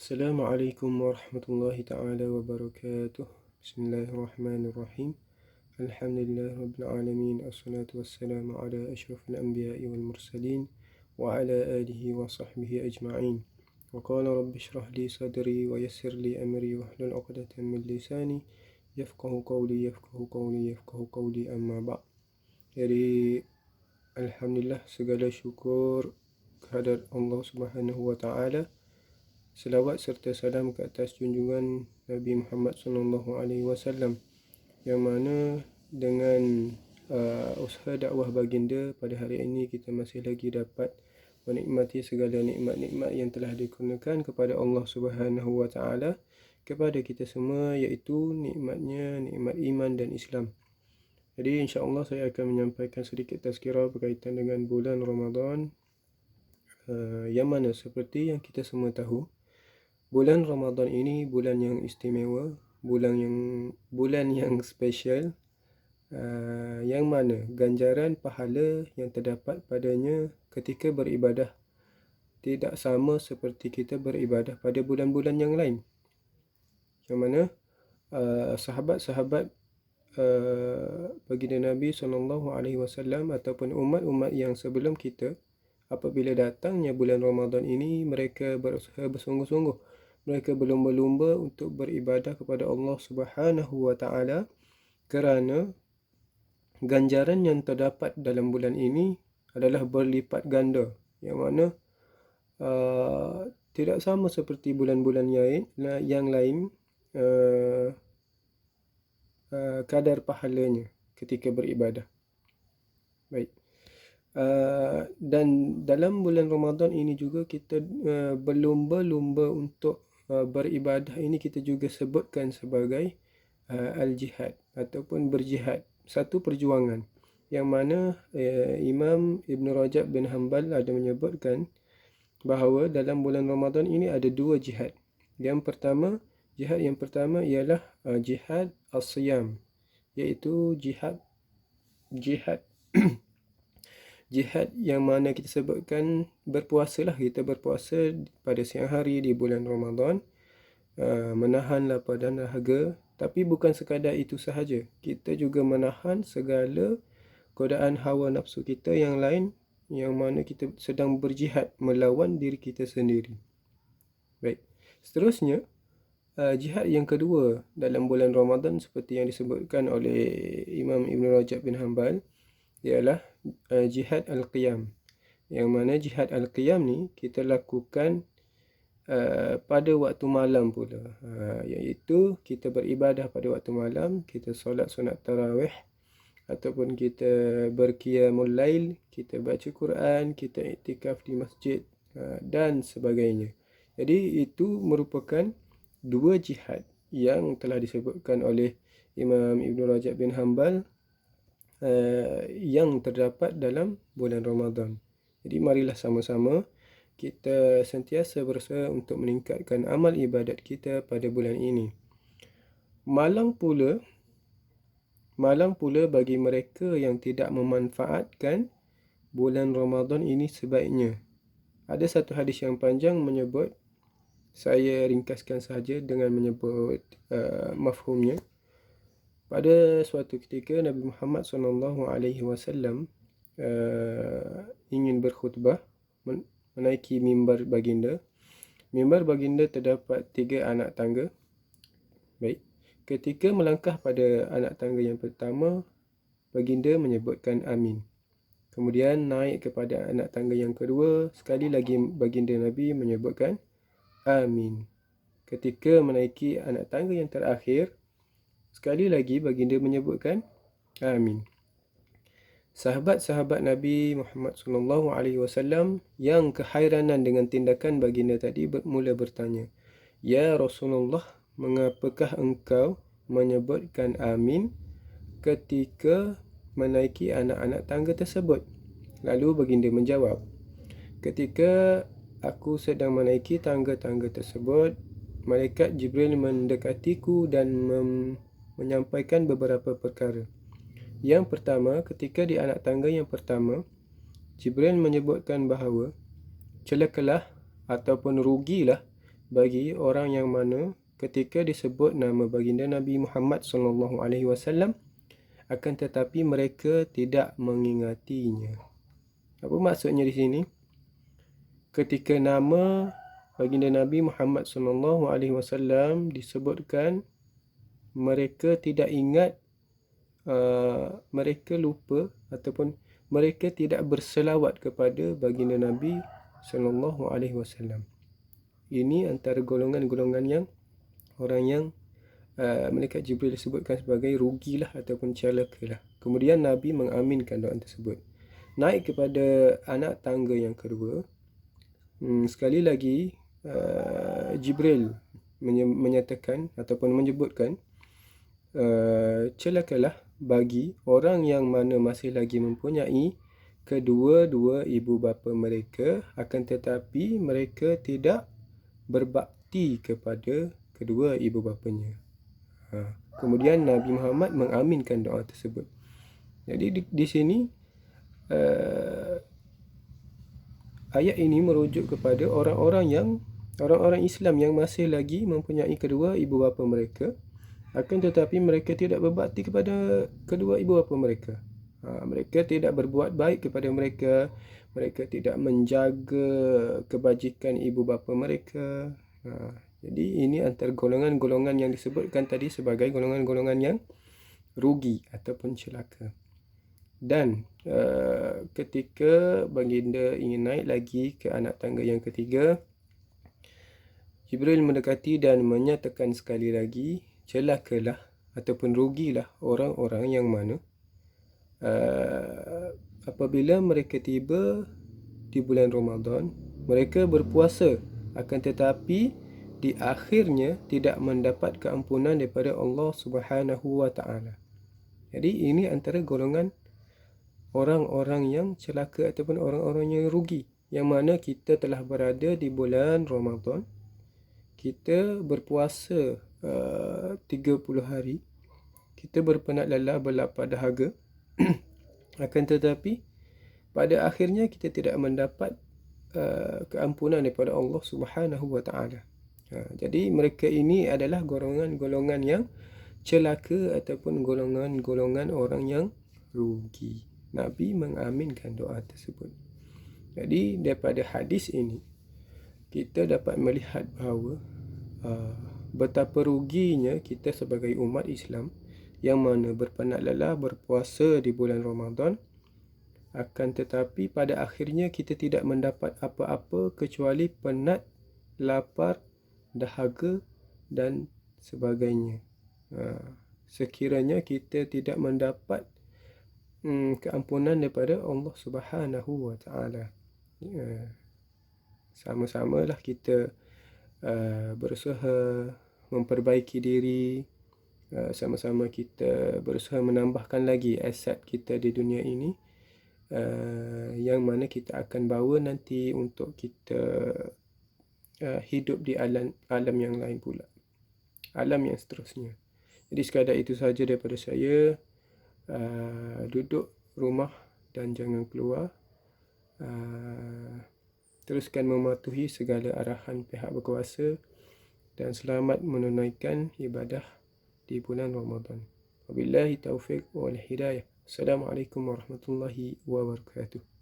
Assalamualaikum warahmatullahi ta'ala wabarakatuh. Bismillahirrahmanirrahim. Alhamdulillah rabbil alamin. Assalatu wassalamu ala ashrafil anbiya'i wal mursalin wa ala alihi wa sahbihi ajma'in. Wa qala rabbi shrah li sadri wa yassir li amri wa hlul 'uqdatan min lisani yafqahu qawli amma ba'. Jadi alhamdulillah, segala syukur kehadrat Allah Subhanahu wa taala. Selawat serta salam ke atas junjungan Nabi Muhammad sallallahu alaihi wasallam, yang mana dengan usaha dakwah baginda pada hari ini kita masih lagi dapat menikmati segala nikmat-nikmat yang telah dikurniakan kepada Allah Subhanahu wa taala kepada kita semua, iaitu nikmatnya nikmat iman dan Islam. Jadi insya-Allah saya akan menyampaikan sedikit tazkirah berkaitan dengan bulan Ramadan, yang mana seperti yang kita semua tahu, bulan Ramadan ini bulan yang istimewa, bulan yang special, yang mana ganjaran pahala yang terdapat padanya ketika beribadah tidak sama seperti kita beribadah pada bulan-bulan yang lain. Yang mana sahabat-sahabat baginda Nabi SAW ataupun umat-umat yang sebelum kita, apabila datangnya bulan Ramadan ini, mereka berusaha bersungguh-sungguh, mereka berlumba-lumba untuk beribadah kepada Allah Subhanahu wa taala, kerana ganjaran yang terdapat dalam bulan ini adalah berlipat ganda, yang mana tidak sama seperti bulan-bulan yang lain kadar pahalanya ketika beribadah. Baik. Dan dalam bulan Ramadan ini juga kita berlumba-lumba untuk beribadah ini kita juga sebutkan sebagai al-jihad ataupun berjihad, satu perjuangan, yang mana Imam Ibn Rajab bin Hanbal ada menyebutkan bahawa dalam bulan Ramadan ini ada dua jihad. Jihad yang pertama ialah jihad as-siyam, iaitu jihad jihad yang mana kita sebutkan berpuasa lah. Kita berpuasa pada siang hari di bulan Ramadan, menahan lapar dan dahaga. Tapi bukan sekadar itu sahaja, kita juga menahan segala godaan hawa nafsu kita yang lain, yang mana kita sedang berjihad melawan diri kita sendiri. Baik, seterusnya jihad yang kedua dalam bulan Ramadan seperti yang disebutkan oleh Imam Ibn Rajab bin Hanbal ialah jihad al-qiyam, yang mana jihad al-qiyam ni kita lakukan pada waktu malam pula, iaitu kita beribadah pada waktu malam, kita solat sunat tarawih ataupun kita berqiyamul lail, kita baca Quran, kita iktikaf di masjid dan sebagainya. Jadi itu merupakan dua jihad yang telah disebutkan oleh Imam Ibn Rajab bin Hanbal yang terdapat dalam bulan Ramadan. Jadi marilah sama-sama kita sentiasa berusaha untuk meningkatkan amal ibadat kita pada bulan ini. Malang pula bagi mereka yang tidak memanfaatkan bulan Ramadan ini sebaiknya. Ada satu hadis yang panjang menyebut, saya ringkaskan saja dengan menyebut mafhumnya. Pada suatu ketika Nabi Muhammad SAW ingin berkhutbah, menaiki mimbar baginda. Mimbar baginda terdapat 3 anak tangga. Baik, ketika melangkah pada anak tangga yang pertama, baginda menyebutkan amin. Kemudian naik kepada anak tangga yang kedua, sekali lagi baginda Nabi menyebutkan amin. Ketika menaiki anak tangga yang terakhir, sekali lagi baginda menyebutkan amin. Sahabat-sahabat Nabi Muhammad SAW yang kehairanan dengan tindakan baginda tadi mula bertanya, "Ya Rasulullah, mengapakah engkau menyebutkan amin ketika menaiki anak-anak tangga tersebut?" Lalu baginda menjawab, "Ketika aku sedang menaiki tangga-tangga tersebut, malaikat Jibril mendekatiku dan menyampaikan beberapa perkara. Yang pertama, ketika di anak tangga yang pertama, Jibril menyebutkan bahawa celakalah ataupun rugilah bagi orang yang mana ketika disebut nama baginda Nabi Muhammad SAW, akan tetapi mereka tidak mengingatinya. Apa maksudnya di sini? Ketika nama baginda Nabi Muhammad SAW disebutkan, mereka tidak ingat, mereka lupa ataupun mereka tidak berselawat kepada baginda Nabi SAW. Ini antara golongan-golongan yang orang yang malaikat Jibril disebutkan sebagai rugilah ataupun celakalah. Kemudian Nabi mengaminkan doa tersebut. Naik kepada anak tangga yang kedua. Sekali lagi Jibril menyatakan ataupun menyebutkan celakalah bagi orang yang mana masih lagi mempunyai kedua-dua ibu bapa mereka, akan tetapi mereka tidak berbakti kepada kedua ibu bapanya. Kemudian Nabi Muhammad mengaminkan doa tersebut. Jadi di sini ayat ini merujuk kepada orang-orang Islam yang masih lagi mempunyai kedua ibu bapa mereka, akan tetapi mereka tidak berbakti kepada kedua ibu bapa mereka. Mereka tidak berbuat baik kepada mereka, mereka tidak menjaga kebajikan ibu bapa mereka. Jadi ini antara golongan-golongan yang disebutkan tadi sebagai golongan-golongan yang rugi ataupun celaka. Dan ketika baginda ingin naik lagi ke anak tangga yang ketiga, Jibril mendekati dan menyatakan sekali lagi, celakalah ataupun rugilah orang-orang yang mana apabila mereka tiba di bulan Ramadan, mereka berpuasa, akan tetapi di akhirnya tidak mendapat keampunan daripada Allah Subhanahu wa taala. Jadi ini antara golongan orang-orang yang celaka ataupun orang-orang yang rugi, yang mana kita telah berada di bulan Ramadan, kita berpuasa 30 hari, kita berpenat lelah, berlapar dahaga akan tetapi pada akhirnya kita tidak mendapat keampunan daripada Allah Subhanahu wa taala. Jadi mereka ini adalah golongan-golongan yang celaka ataupun golongan-golongan orang yang rugi. Nabi mengaminkan doa tersebut. Jadi daripada hadis ini kita dapat melihat bahawa betapa ruginya kita sebagai umat Islam yang mana berpenat lelah berpuasa di bulan Ramadan, akan tetapi pada akhirnya kita tidak mendapat apa-apa kecuali penat, lapar, dahaga dan sebagainya. Sekiranya kita tidak mendapat keampunan daripada Allah Subhanahu wa taala, sama-samalah kita berusaha memperbaiki diri, sama-sama kita berusaha menambahkan lagi aset kita di dunia ini, yang mana kita akan bawa nanti untuk kita hidup di alam yang lain pula, alam yang seterusnya. Jadi sekadar itu sahaja daripada saya. Duduk rumah dan jangan keluar. Teruskan mematuhi segala arahan pihak berkuasa dan selamat menunaikan ibadah di bulan Ramadan. Wabillahi taufiq wal hidayah. Assalamualaikum warahmatullahi wabarakatuh.